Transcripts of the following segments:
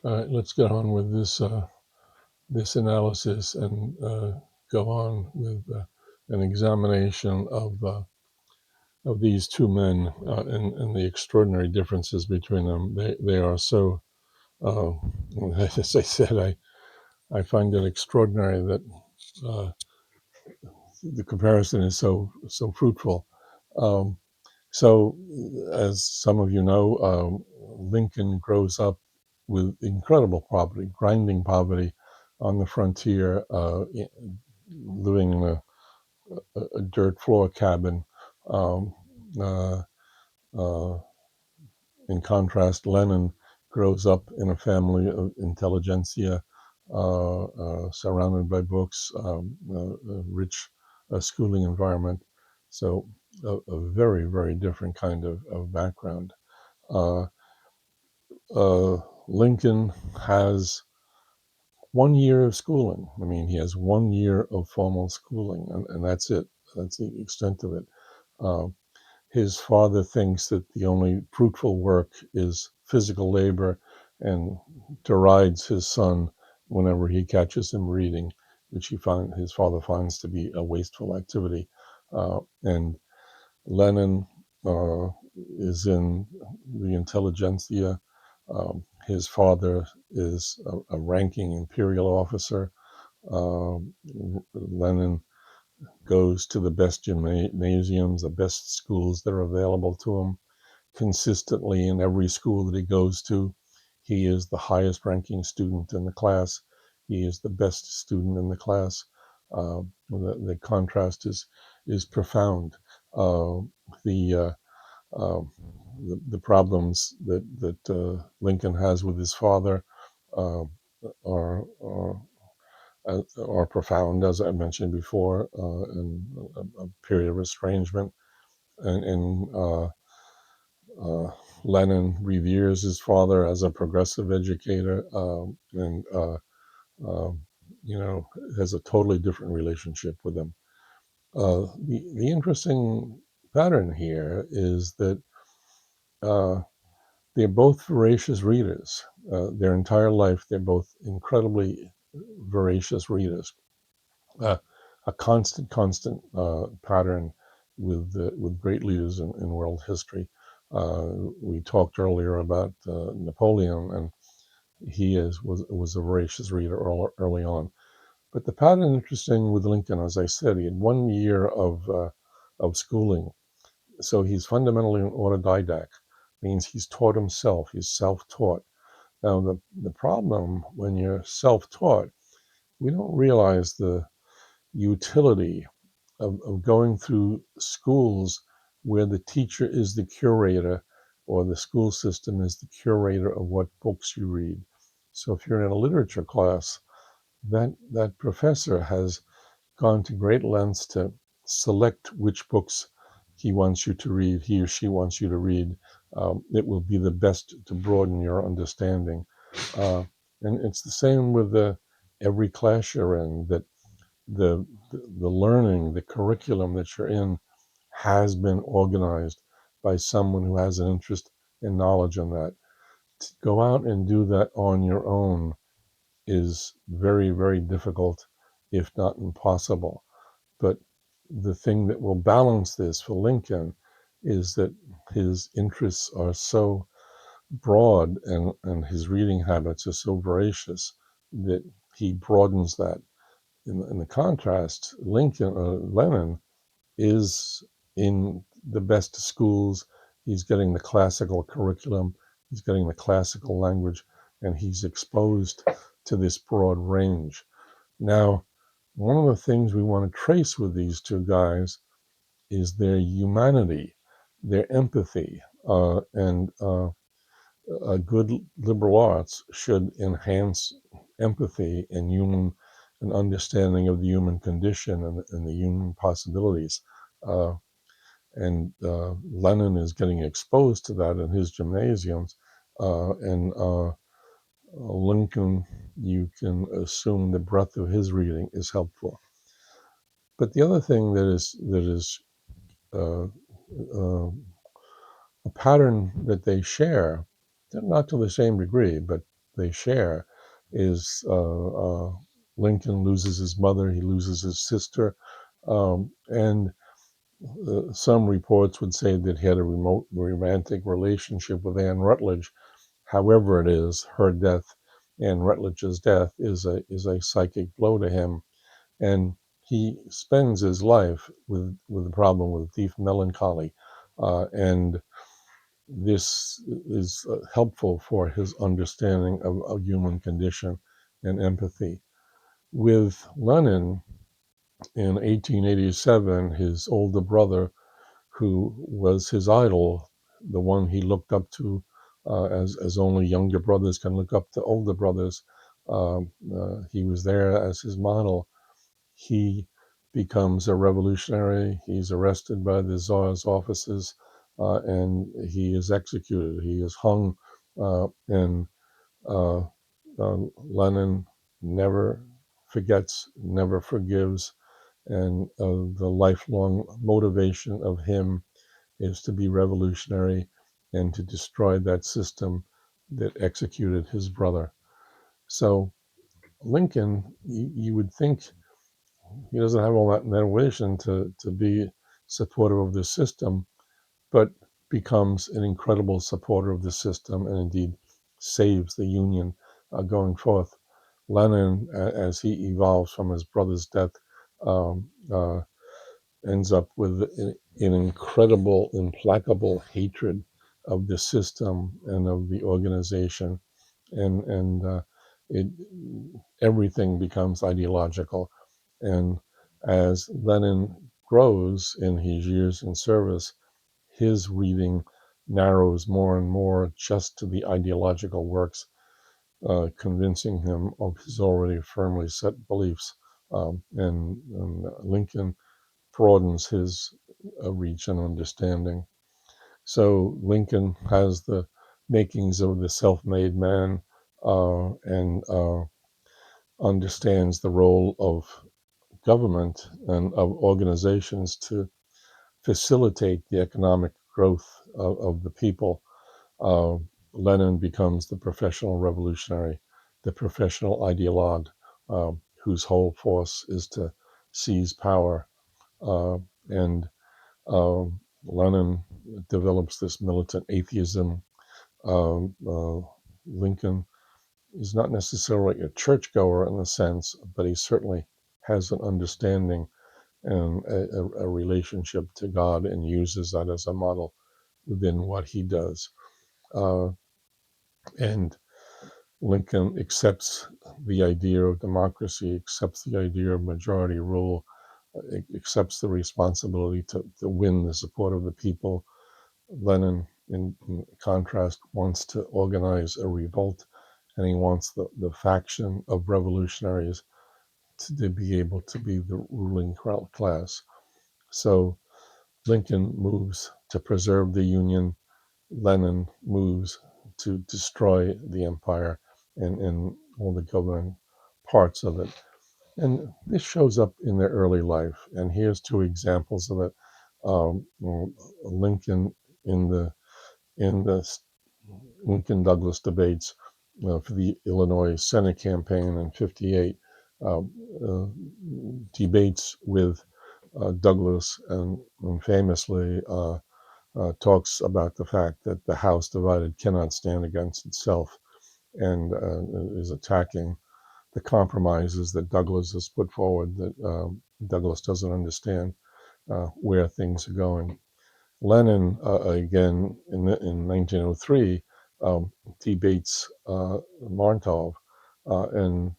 All right, let's get on with this analysis and go on with an examination of these two men and the extraordinary differences between them. They are so, uh, as I said, I find it extraordinary that uh, the comparison is so fruitful. Um, so, as some of you know, Lincoln grows up with incredible poverty, grinding poverty, on the frontier, living in a dirt floor cabin. Um, uh, uh, in contrast, Lenin grows up in a family of intelligentsia, surrounded by books, a rich schooling environment. So, a very, very different kind of background. Uh, Lincoln has 1 year of schooling. I mean, he has 1 year of formal schooling, and that's it. That's the extent of it. Uh, his father thinks that the only fruitful work is physical labor and derides his son whenever he catches him reading, which his father finds to be a wasteful activity. And Lenin is in the intelligentsia. His father is a ranking imperial officer. Lenin goes to the best gymnasiums, the best schools that are available to him. Consistently in every school that he goes to, he is the highest ranking student in the class. He is the best student in the class. The contrast is profound. Uh, the, uh, uh, the problems that Lincoln has with his father uh, are, are are profound, as I mentioned before, and a period of estrangement. And Lenin reveres his father as a progressive educator, and um, has a totally different relationship with him. The interesting pattern here is that uh, they're both voracious readers. Their entire life, they're both incredibly voracious readers. uh, a constant pattern with great leaders in world history. We talked earlier about Napoleon, and he was a voracious reader early on. But the pattern interesting with Lincoln, as I said, he had 1 year of schooling, so he's fundamentally an autodidact. Means he's taught himself. He's self-taught. Now the problem when you're self-taught, we don't realize the utility of going through schools where the teacher is the curator or the school system is the curator of what books you read. So if you're in a literature class, that professor has gone to great lengths to select which books he or she wants you to read. It will be the best to broaden your understanding. Uh, and it's the same with every class you're in, that the learning, the curriculum that you're in has been organized by someone who has an interest and knowledge in that. To go out and do that on your own is very, very difficult, if not impossible. But the thing that will balance this for Lincoln is that his interests are so broad and his reading habits are so voracious that he broadens that. In the contrast, Lenin is in the best schools. He's getting the classical curriculum. He's getting the classical language, and he's exposed to this broad range. Now, one of the things we want to trace with these two guys is their humanity, their empathy, and a good liberal arts should enhance empathy and human and understanding of the human condition and the human possibilities. Uh, and Lenin is getting exposed to that in his gymnasiums, and Lincoln, you can assume the breadth of his reading is helpful. But the other thing that is uh, uh, a pattern that they share, not to the same degree, but they share is Lincoln loses his mother, he loses his sister, and some reports would say that he had a remote romantic relationship with Anne Rutledge. However it is, her death, Anne Rutledge's death, is a psychic blow to him, and he spends his life with a problem with deep melancholy, and this is helpful for his understanding of human condition and empathy. With Lenin in 1887, his older brother, who was his idol, the one he looked up to, as only younger brothers can look up to older brothers. He was there as his model. He becomes a revolutionary. He's arrested by the Tsar's officers, and he is executed. He is hung, and uh, Lenin never forgets, never forgives, and the lifelong motivation of him is to be revolutionary and to destroy that system that executed his brother. So Lincoln, you would think he doesn't have all that motivation to be supportive of the system, but becomes an incredible supporter of the system and indeed saves the Union going forth. Lenin, as he evolves from his brother's death, um, uh, ends up with an incredible, implacable hatred of the system and of the organization, and it everything becomes ideological. And as Lenin grows in his years in service, his reading narrows more and more just to the ideological works, convincing him of his already firmly set beliefs. And Lincoln broadens his reach and understanding. So Lincoln has the makings of the self-made man, and understands the role of government and of organizations to facilitate the economic growth of the people. Uh, Lenin becomes the professional revolutionary, the professional ideologue, uh, whose whole force is to seize power. And Lenin develops this militant atheism. Lincoln is not necessarily a churchgoer in a sense, but he certainly has an understanding and a relationship to God and uses that as a model within what he does. Uh, and Lincoln accepts the idea of democracy, accepts the idea of majority rule, accepts the responsibility to win the support of the people. Lenin, in contrast, wants to organize a revolt, and he wants the faction of revolutionaries to be able to be the ruling class. So Lincoln moves to preserve the Union. Lenin moves to destroy the empire and all the governing parts of it. And this shows up in their early life. And here's two examples of it. Lincoln in the Lincoln Douglas debates for the Illinois Senate campaign in '58, uh, uh, debates with Douglas, and famously talks about the fact that the House divided cannot stand against itself, and is attacking the compromises that Douglas has put forward, that Douglas doesn't understand where things are going. Lenin, again, in 1903, debates Martov, and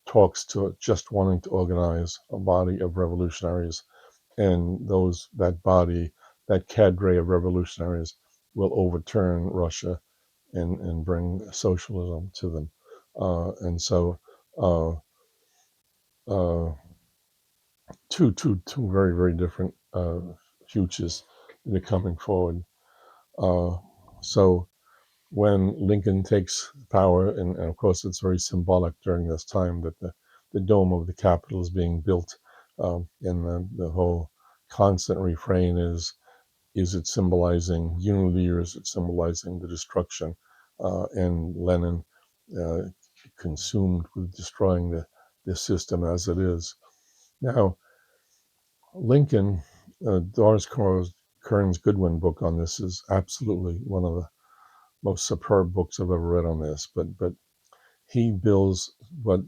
talks to just wanting to organize a body of revolutionaries, and that body, that cadre of revolutionaries, will overturn Russia and bring socialism to them. And so, uh, uh, two very, very different futures that are coming forward. Uh, so when Lincoln takes power, and of course it's very symbolic during this time that the dome of the Capitol is being built, and the whole constant refrain is it symbolizing unity or is it symbolizing the destruction? And Lenin uh, consumed with destroying the system as it is. Now, Lincoln, Doris Kearns Goodwin book on this is absolutely one of the most superb books I've ever read on this. But he builds what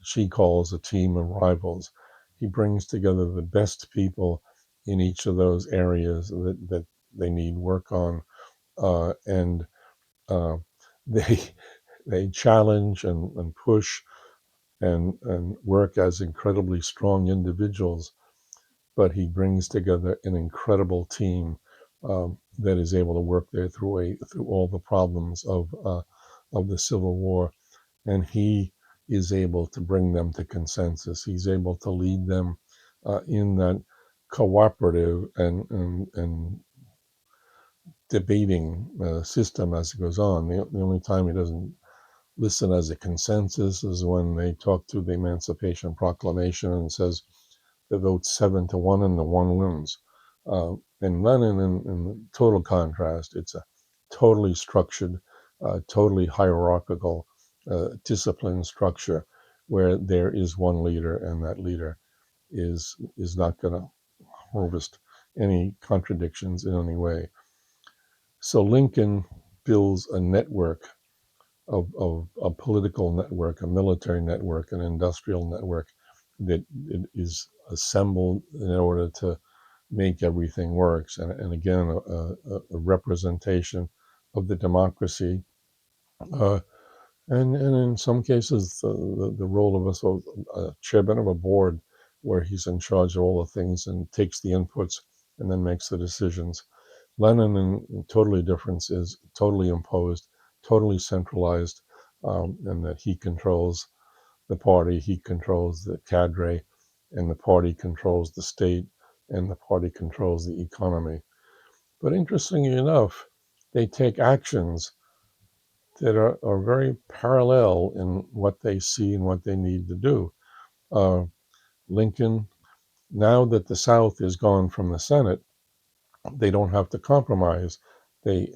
she calls a team of rivals. He brings together the best people in each of those areas that they need work on, and uh, they they challenge and push and work as incredibly strong individuals, but he brings together an incredible team that is able to work there through all the problems of the Civil War, and he is able to bring them to consensus. He's able to lead them in that cooperative and debating system as it goes on. The only time he doesn't listen as a consensus is when they talk through the Emancipation Proclamation and says the vote's 7-1 and the one wins. And Lenin, in total contrast, it's a totally structured, totally hierarchical, disciplined structure where there is one leader, and that leader is not going to harvest any contradictions in any way. So Lincoln builds a network of a political network, a military network, an industrial network that it is assembled in order to make everything works. And again, a representation of the democracy, uh, and in some cases, the role of a chairman of a board where he's in charge of all the things and takes the inputs and then makes the decisions. Lenin, in totally different, is totally imposed, totally centralized, and that he controls the party, he controls the cadre, and the party controls the state, and the party controls the economy. But interestingly enough, they take actions that are very parallel in what they see and what they need to do. Uh, Lincoln, now that the South is gone from the Senate, they don't have to compromise. They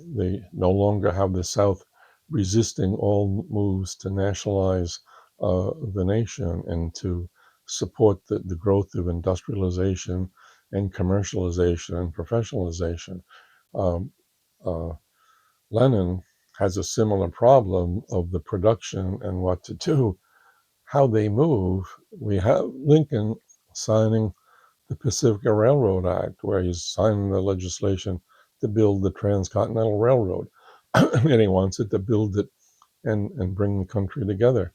no longer have the South resisting all moves to nationalize the nation and to support the growth of industrialization and commercialization and professionalization. Um, uh, Lenin has a similar problem of the production and what to do, how they move. We have Lincoln signing the Pacific Railroad Act, where he's signing the legislation to build the Transcontinental Railroad. And he wants it to build it and bring the country together.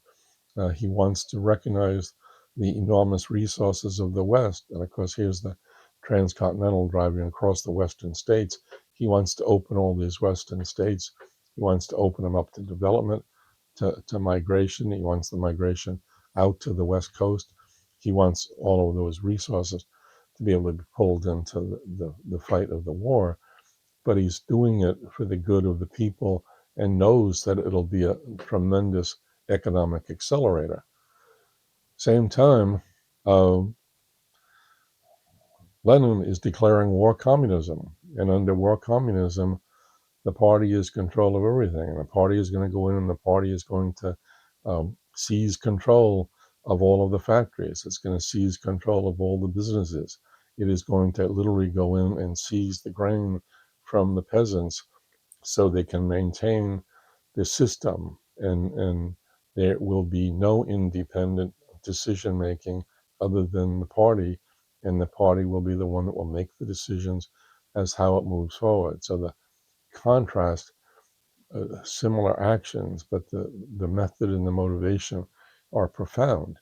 He wants to recognize the enormous resources of the West. And of course, here's the transcontinental driving across the Western states. He wants to open all these Western states. He wants to open them up to development, to migration. He wants the migration out to the West Coast. He wants all of those resources to be able to be pulled into the fight of the war. But he's doing it for the good of the people and knows that it'll be a tremendous economic accelerator. Same time, uh, Lenin is declaring war communism. And under war communism, the party is control of everything. And the party is going to go in and the party is going to seize control of all of the factories. It's going to seize control of all the businesses. It is going to literally go in and seize the grain from the peasants so they can maintain the system, and there will be no independent decision making other than the party, and the party will be the one that will make the decisions as how it moves forward. So the contrast, similar actions, but the method and the motivation are profound.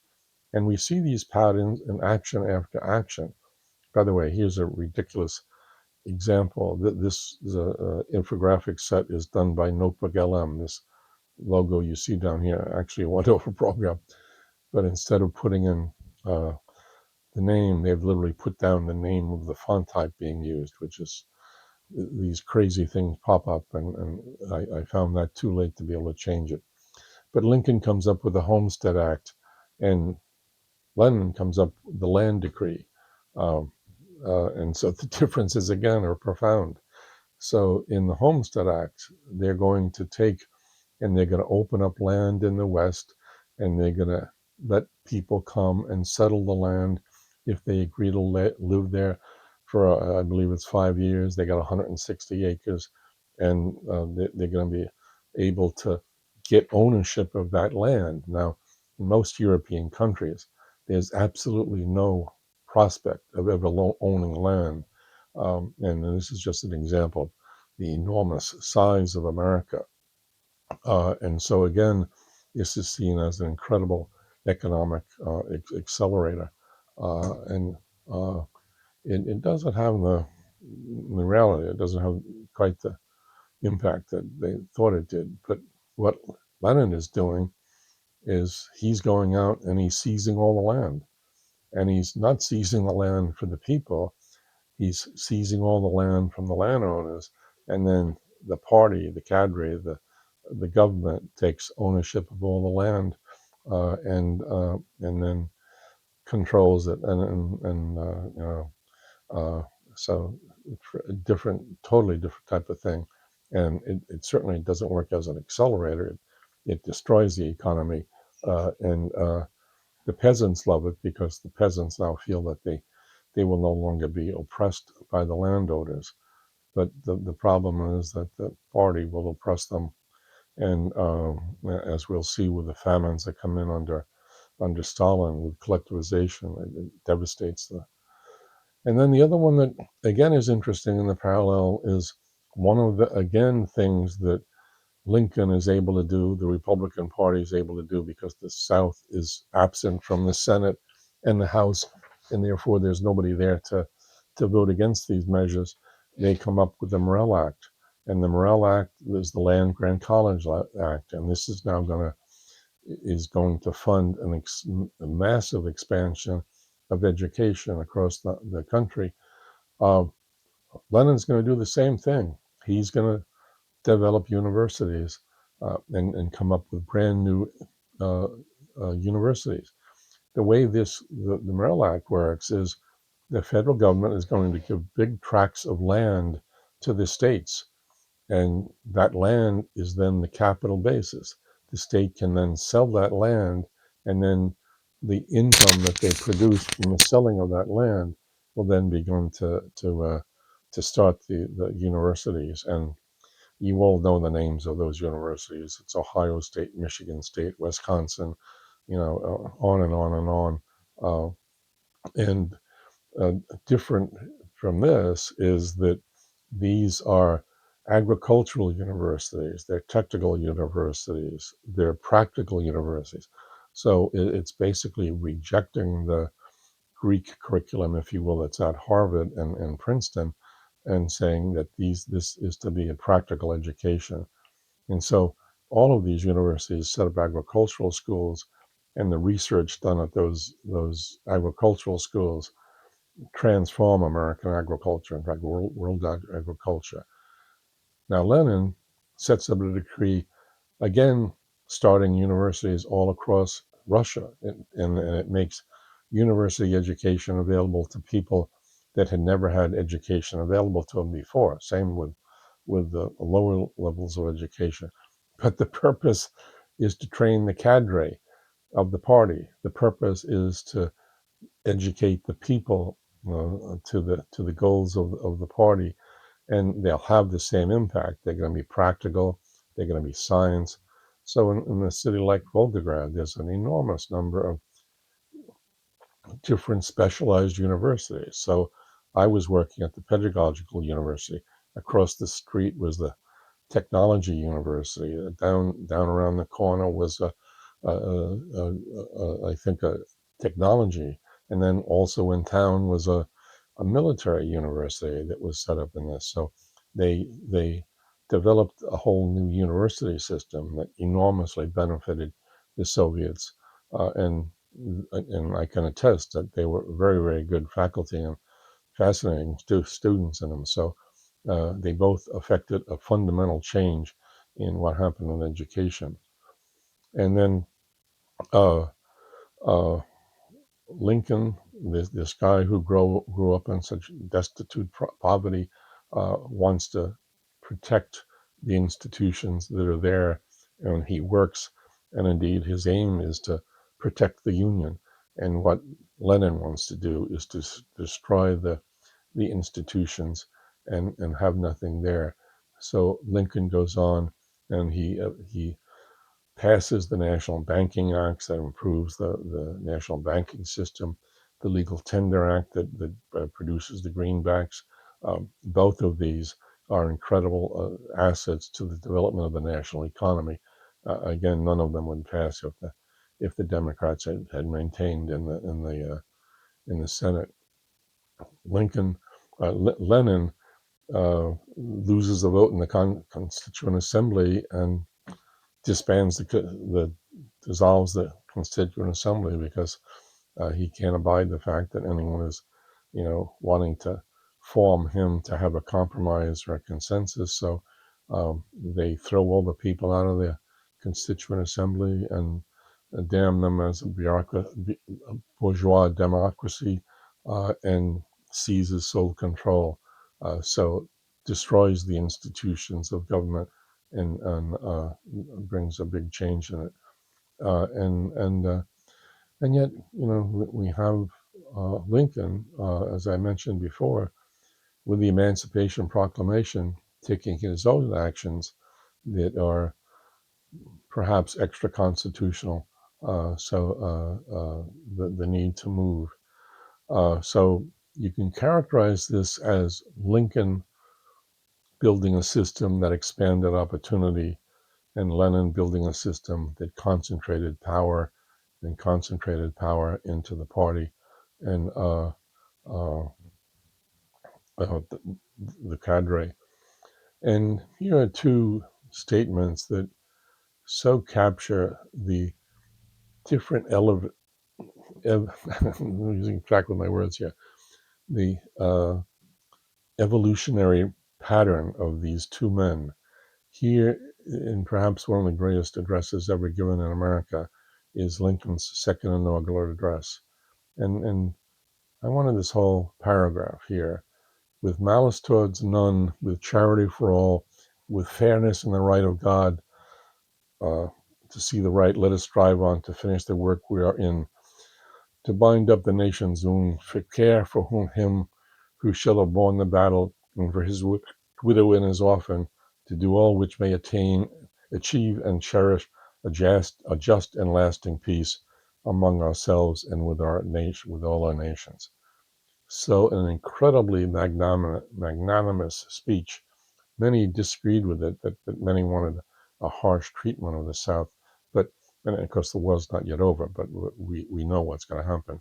And we see these patterns in action after action. By the way, here's a ridiculous example. This is a infographic set is done by Notebook LM. This logo you see down here actually went over program, but instead of putting in the name, they've literally put down the name of the font type being used, which is these crazy things pop up, and I found that too late to be able to change it. But Lincoln comes up with the Homestead Act, and Lenin comes up with the Land Decree. Um, and so the differences, again, are profound. So in the Homestead Act, they're going to take and they're going to open up land in the West, and they're going to let people come and settle the land if they agree to live there for, I believe it's 5 years. They got 160 acres, and they're going to be able to get ownership of that land. Now, in most European countries, there's absolutely no prospect of ever owning land. And this is just an example of the enormous size of America. And so, again, this is seen as an incredible economic accelerator. And it doesn't have in reality, it doesn't have quite the impact that they thought it did. But what Lenin is doing is he's going out and he's seizing all the land. And he's not seizing the land for the people, he's seizing all the land from the landowners. And then the party, the cadre, the government takes ownership of all the land, and then controls it. Uh, so a different, totally different type of thing. And it certainly doesn't work as an accelerator. It destroys the economy, and the peasants love it because the peasants now feel that they will no longer be oppressed by the landowners. But the problem is that the party will oppress them, and as we'll see with the famines that come in under Stalin with collectivization, it devastates the. And then the other one that again is interesting in the parallel is one of the again things that Lincoln is able to do, the Republican Party is able to do, because the South is absent from the Senate and the House, and therefore there's nobody there to vote against these measures. They come up with the Morrill Act, and the Morrill Act is the Land Grant College Act, and this is now going to fund a massive expansion of education across the country. Uh, Lenin's going to do the same thing. He's going to develop universities, and come up with brand new uh, universities. The way the Morrill Act works is the federal government is going to give big tracts of land to the states, and that land is then the capital basis. The state can then sell that land, and then the income that they produce from the selling of that land will then be going to start the universities. And you all know the names of those universities. It's Ohio State, Michigan State, Wisconsin, on and on and on. And different from this is that these are agricultural universities, they're technical universities, they're practical universities. So it's basically rejecting the Greek curriculum, if you will, that's at Harvard and Princeton, and saying that this is to be a practical education. And so all of these universities set up agricultural schools, and the research done at those agricultural schools transform American agriculture, in fact, world agriculture. Now, Lenin sets up a decree, again, starting universities all across Russia, and it makes university education available to people that had never had education available to them before. Same with the lower levels of education. But the purpose is to train the cadre of the party. The purpose is to educate the people to the goals of the party, and they'll have the same impact. They're going to be practical. They're going to be science. So in a city like Volgograd, there's an enormous number of different specialized universities. So I was working at the Pedagogical University. Across the street was the Technology University. Down around the corner was I think a technology, and then also in town was a military university that was set up in this. So they developed a whole new university system that enormously benefited the Soviets, and I can attest that they were very, very good faculty and fascinating students in them. So they both affected a fundamental change in what happened in education. And then uh, uh, Lincoln, this guy who grew up in such destitute poverty, wants to protect the institutions that are there and he works, and indeed his aim is to protect the Union. And what Lenin wants to do is to destroy the institutions and have nothing there. So Lincoln goes on, and he passes the National Banking Act that improves the national banking system, the Legal Tender Act that produces the greenbacks. Both of these are incredible assets to the development of the national economy. Again, none of them would pass if the Democrats had maintained in the Senate. Lenin loses the vote in the Constituent Assembly and disbands dissolves the Constituent Assembly because he can't abide the fact that anyone is, wanting to form him to have a compromise or a consensus. So they throw all the people out of the Constituent Assembly and damn them as a bourgeois democracy, and seizes sole control. So destroys the institutions of government and brings a big change in it. And yet, we have Lincoln, as I mentioned before, with the Emancipation Proclamation, taking his own actions that are perhaps extra constitutional. The need to move. So you can characterize this as Lincoln building a system that expanded opportunity, and Lenin building a system that concentrated power into the party and uh, the cadre. And here are two statements that so capture the different I'm losing track with my words here, the evolutionary pattern of these two men. Here, in perhaps one of the greatest addresses ever given in America, is Lincoln's second inaugural address. And I wanted this whole paragraph here: with malice towards none, with charity for all, with fairness and the right of God, to see the right, let us strive on to finish the work we are in, to bind up the nation's wound, for care for whom him who shall have borne the battle, and for his widow in his orphan, to do all which may achieve and cherish a just and lasting peace among ourselves and with our nation, with all our nations. So an incredibly magnanimous speech. Many disagreed with it, that many wanted a harsh treatment of the South. And of course the war's not yet over, but we know what's going to happen.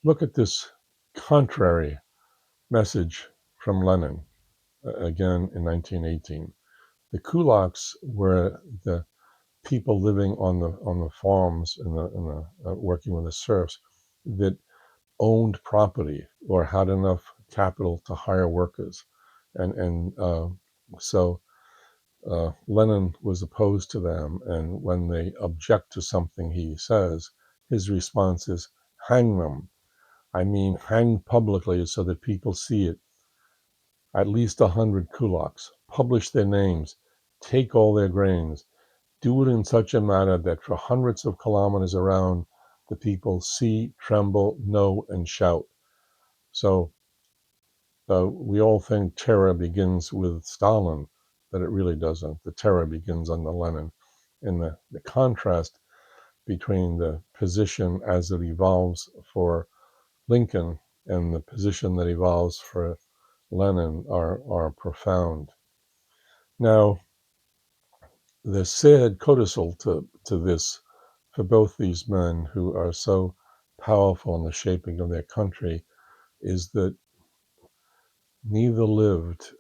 Look at this contrary message from Lenin, again in 1918. The kulaks were the people living on the farms working with the serfs that owned property or had enough capital to hire workers, and so Lenin was opposed to them. And when they object to something he says, his response is, "Hang them. I mean, hang publicly so that people see it. At least 100 kulaks. Publish their names. Take all their grains. Do it in such a manner that for hundreds of kilometers around, the people see, tremble, know, and shout." So we all think terror begins with Stalin, but it really doesn't. The terror begins under Lenin. And the contrast between the position as it evolves for Lincoln and the position that evolves for Lenin are profound. Now, the sad codicil to this for both these men who are so powerful in the shaping of their country is that neither lived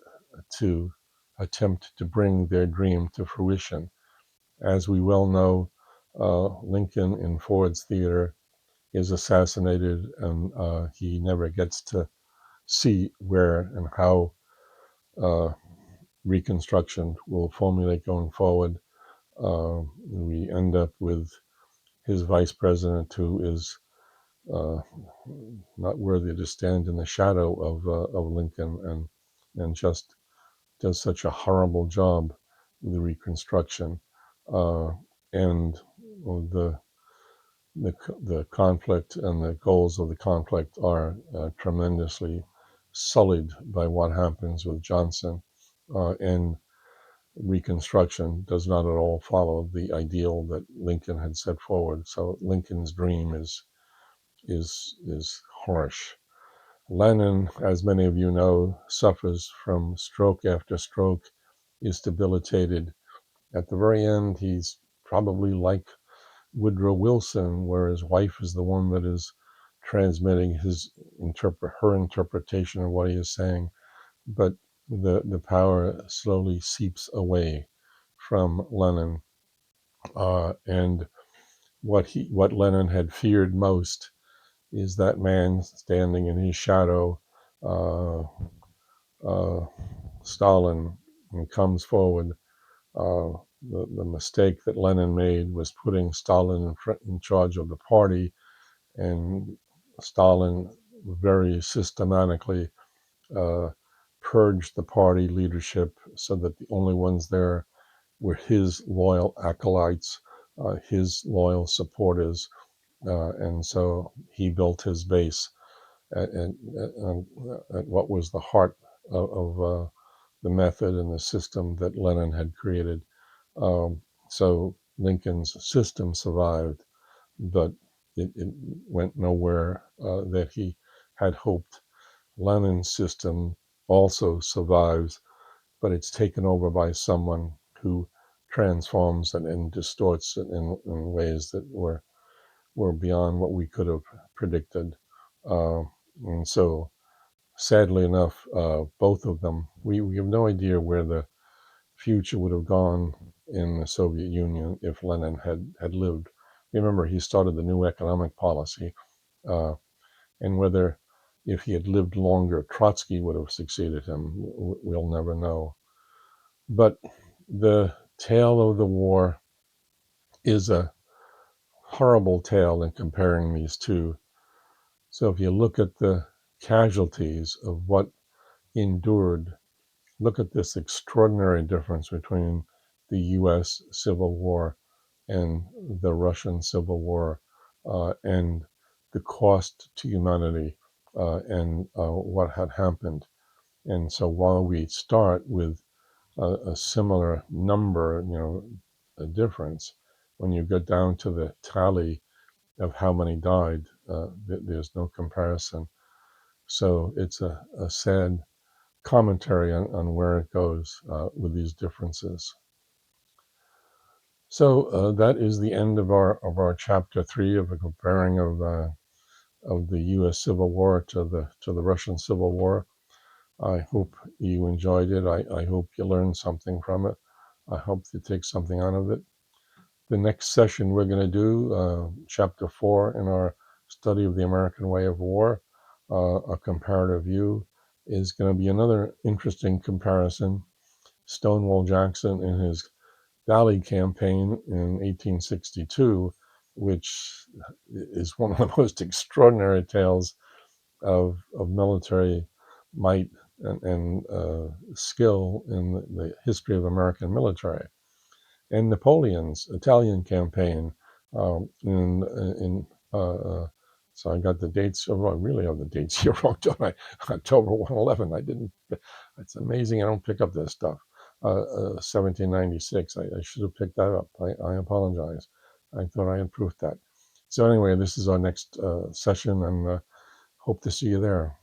to attempt to bring their dream to fruition. As we well know, Lincoln in Ford's Theater is assassinated, and he never gets to see where and how uh, Reconstruction will formulate going forward. We end up with his vice president, who is uh, not worthy to stand in the shadow of Lincoln, and just does such a horrible job with the Reconstruction. uh, and the, the conflict and the goals of the conflict are tremendously sullied by what happens with Johnson, and Reconstruction does not at all follow the ideal that Lincoln had set forward. So Lincoln's dream is harsh. Lenin, as many of you know, suffers from stroke after stroke, is debilitated. At the very end, he's probably like Woodrow Wilson, where his wife is the one that is transmitting her interpretation of what he is saying, but the power slowly seeps away from Lenin, and what Lenin had feared most is that man standing in his shadow, uh, uh, Stalin, and comes forward. The mistake that Lenin made was putting Stalin in charge of the party, and Stalin very systematically uh, purged the party leadership so that the only ones there were his loyal acolytes, his loyal supporters, and so he built his base at what was the heart of the method and the system that Lenin had created. So Lincoln's system survived, but it went nowhere that he had hoped. Lenin's system also survives, but it's taken over by someone who transforms and distorts it in ways that were beyond what we could have predicted. Uh, and so, sadly enough, both of them, we have no idea where the future would have gone in the Soviet Union if Lenin had lived. Remember, he started the new economic policy, uh, and whether if he had lived longer, Trotsky would have succeeded him, we'll never know. But the tale of the war is a horrible tale in comparing these two. So if you look at the casualties of what endured, look at this extraordinary difference between the US Civil War and the Russian Civil War, and the cost to humanity, and what had happened. And so while we start with a similar number, a difference, when you get down to the tally of how many died, there's no comparison. So it's a sad commentary on where it goes with these differences. So that is the end of our chapter 3 of a comparing of the U.S. Civil War to the Russian Civil War. I hope you enjoyed it. I hope you learned something from it. I hope you take something out of it. The next session we're going to do, chapter 4 in our study of the American way of war, a comparative view, is going to be another interesting comparison. Stonewall Jackson in his Valley campaign in 1862, which is one of the most extraordinary tales of military might and skill in the history of American military. And Napoleon's Italian campaign in so I got the dates wrong. I really have the dates here wrong, don't I? October 111. I didn't. It's amazing. I don't pick up this stuff. 1796. I should have picked that up. I apologize. I thought I had proofed that. So anyway, this is our next session, and hope to see you there.